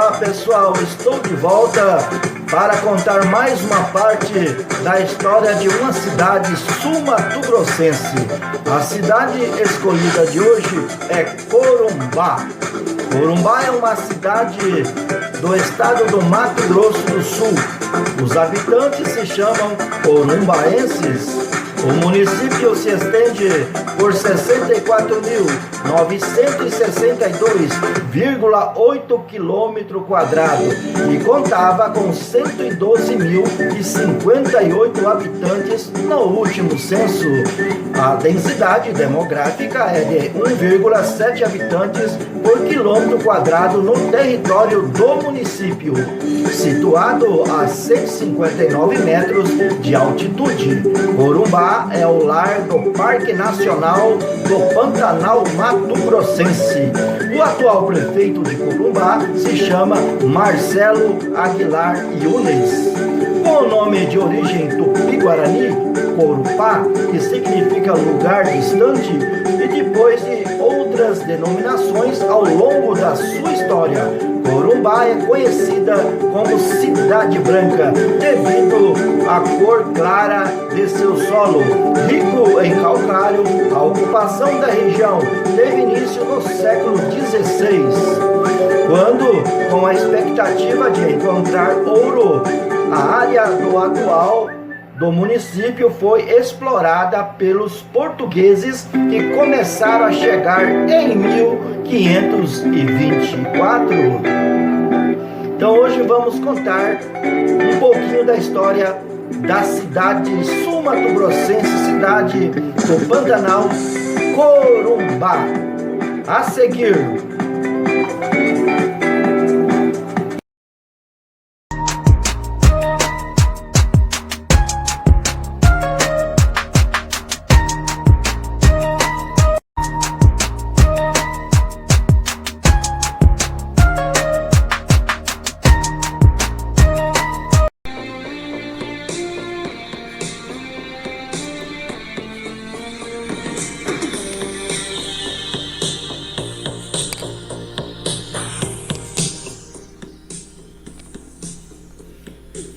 Olá pessoal, estou de volta para contar mais uma parte da história de uma cidade sul-mato-grossense. A cidade escolhida de hoje é Corumbá. Corumbá é uma cidade do estado do Mato Grosso do Sul. Os habitantes se chamam corumbaenses. O município se estende por 64.962,8 km² e contava com 112.058 habitantes no último censo. A densidade demográfica é de 1,7 habitantes por km² no território do município, situado a 159 metros de altitude. Corumbá é o lar do Parque Nacional do Pantanal Mato Grossense. O atual prefeito de Corumbá se chama Marcelo Aguilar Yunes. Com o nome de origem tupi-guarani, Corupá, que significa lugar distante, e depois de outras denominações ao longo da sua história, Corumbá é conhecida como Cidade Branca, devido à cor clara de seu solo. Rico em calcário, a ocupação da região teve início no século XVI, quando, com a expectativa de encontrar ouro, a área do município foi explorada pelos portugueses, que começaram a chegar em 1524. Então hoje vamos contar um pouquinho da história da cidade sul-mato-grossense, cidade do Pantanal, Corumbá. A seguir,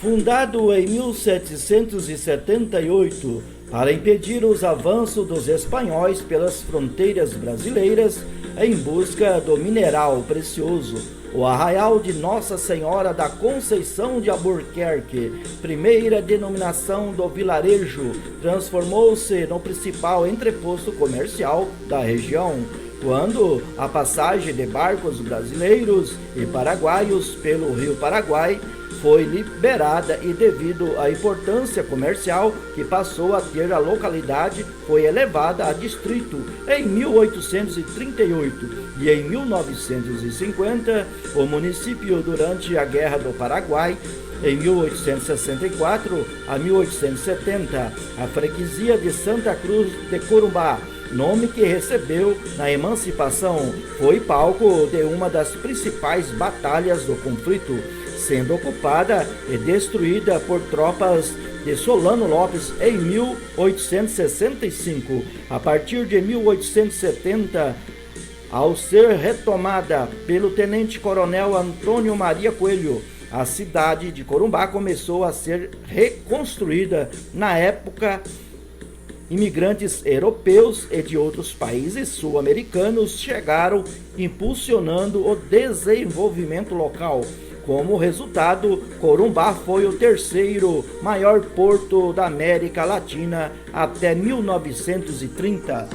fundado em 1778 para impedir os avanços dos espanhóis pelas fronteiras brasileiras em busca do mineral precioso, o Arraial de Nossa Senhora da Conceição de Albuquerque, primeira denominação do vilarejo, transformou-se no principal entreposto comercial da região, quando a passagem de barcos brasileiros e paraguaios pelo Rio Paraguai foi liberada, e devido à importância comercial que passou a ter, a localidade foi elevada a distrito em 1838 e em 1950 o município, durante a Guerra do Paraguai, em 1864 a 1870, a freguesia de Santa Cruz de Corumbá, nome que recebeu na emancipação, foi palco de uma das principais batalhas do conflito, sendo ocupada e destruída por tropas de Solano Lopes em 1865. A partir de 1870, ao ser retomada pelo tenente-coronel Antônio Maria Coelho, a cidade de Corumbá começou a ser reconstruída. Na época, imigrantes europeus e de outros países sul-americanos chegaram, impulsionando o desenvolvimento local. Como resultado, Corumbá foi o terceiro maior porto da América Latina até 1930.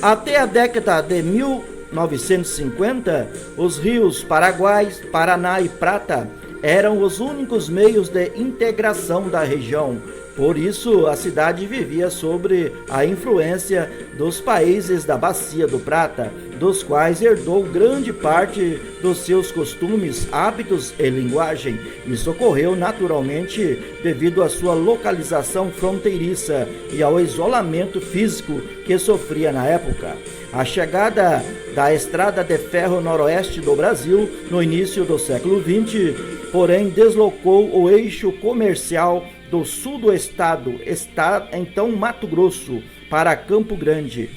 Até a década de 1950, os rios Paraguai, Paraná e Prata eram os únicos meios de integração da região. Por isso, a cidade vivia sob a influência dos países da Bacia do Prata, dos quais herdou grande parte dos seus costumes, hábitos e linguagem. Isso ocorreu naturalmente devido à sua localização fronteiriça e ao isolamento físico que sofria na época. A chegada da Estrada de Ferro Noroeste do Brasil no início do século XX, porém, deslocou o eixo comercial do sul do estado, está então Mato Grosso, para Campo Grande.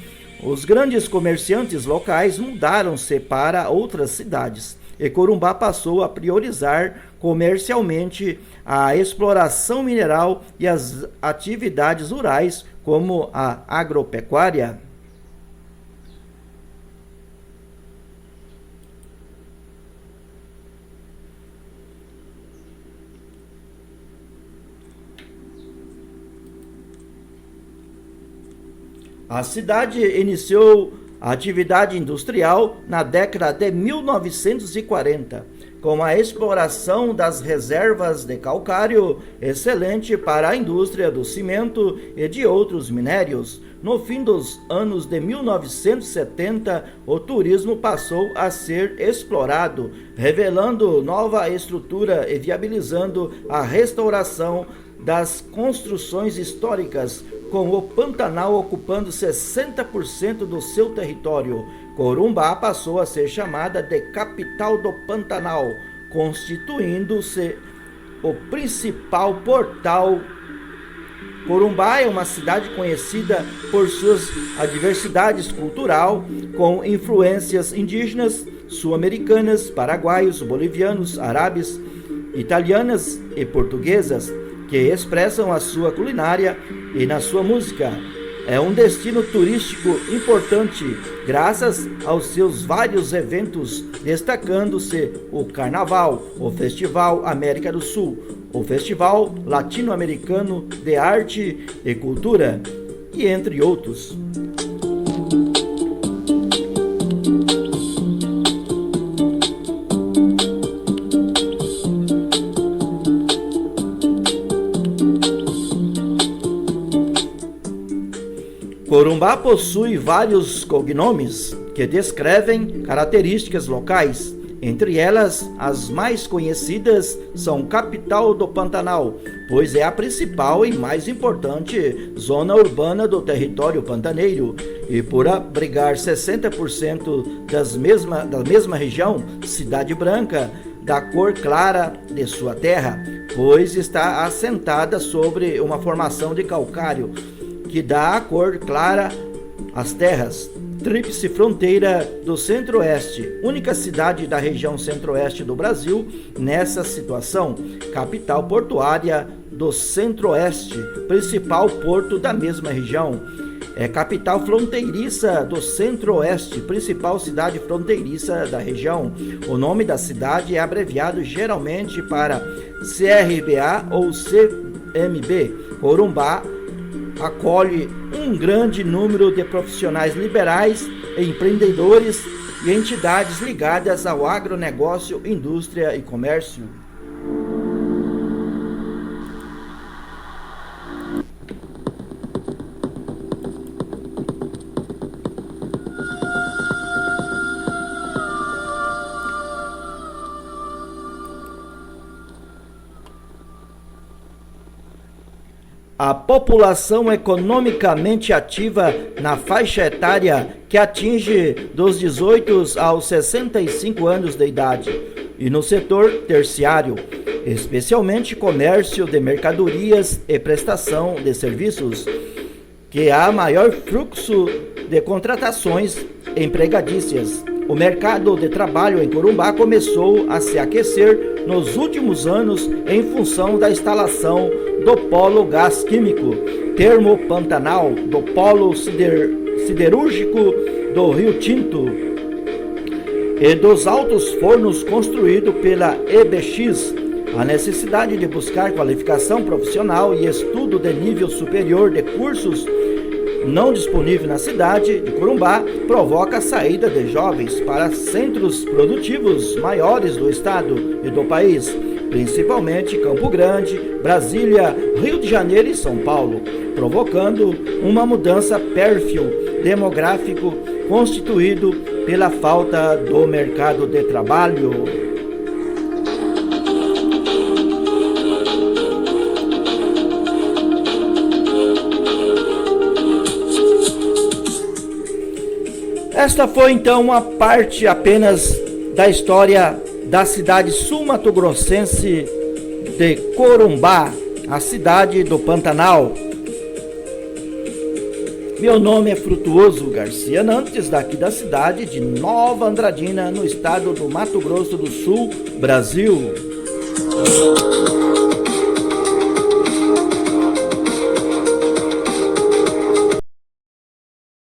Os grandes comerciantes locais mudaram-se para outras cidades e Corumbá passou a priorizar comercialmente a exploração mineral e as atividades rurais, como a agropecuária. A cidade iniciou a atividade industrial na década de 1940, com a exploração das reservas de calcário, excelente para a indústria do cimento e de outros minérios. No fim dos anos de 1970, o turismo passou a ser explorado, revelando nova estrutura e viabilizando a restauração das construções históricas, com o Pantanal ocupando 60% do seu território. Corumbá passou a ser chamada de capital do Pantanal, constituindo-se o principal portal. Corumbá é uma cidade conhecida por suas diversidades cultural, com influências indígenas, sul-americanas, paraguaios, bolivianos, árabes, italianas e portuguesas, que expressam a sua culinária e na sua música. É um destino turístico importante, graças aos seus vários eventos, destacando-se o Carnaval, o Festival América do Sul, o Festival Latino-Americano de Arte e Cultura, e entre outros. Corumbá possui vários cognomes que descrevem características locais. Entre elas, as mais conhecidas são Capital do Pantanal, pois é a principal e mais importante zona urbana do território pantaneiro, e por abrigar 60% da mesma região, Cidade Branca, da cor clara de sua terra, pois está assentada sobre uma formação de calcário, que dá a cor clara às terras. Tríplice fronteira do Centro-Oeste, única cidade da região Centro-Oeste do Brasil nessa situação. Capital portuária do Centro-Oeste, principal porto da mesma região. É capital fronteiriça do Centro-Oeste, principal cidade fronteiriça da região. O nome da cidade é abreviado geralmente para CRBA ou CMB. Corumbá acolhe um grande número de profissionais liberais, empreendedores e entidades ligadas ao agronegócio, indústria e comércio. A população economicamente ativa na faixa etária que atinge dos 18 aos 65 anos de idade e no setor terciário, especialmente comércio de mercadorias e prestação de serviços, que há maior fluxo de contratações empregadícias. O mercado de trabalho em Corumbá começou a se aquecer nos últimos anos em função da instalação do polo gás químico Termopantanal, do polo siderúrgico do Rio Tinto e dos altos fornos construídos pela EBX. A necessidade de buscar qualificação profissional e estudo de nível superior de cursos não disponível na cidade de Corumbá provoca a saída de jovens para centros produtivos maiores do estado e do país, principalmente Campo Grande, Brasília, Rio de Janeiro e São Paulo, provocando uma mudança perfil demográfico constituído pela falta do mercado de trabalho. Esta foi então uma parte apenas da história da cidade sul-mato-grossense de Corumbá, a cidade do Pantanal. Meu nome é Frutuoso Garcia Nantes, daqui da cidade de Nova Andradina, no estado do Mato Grosso do Sul, Brasil.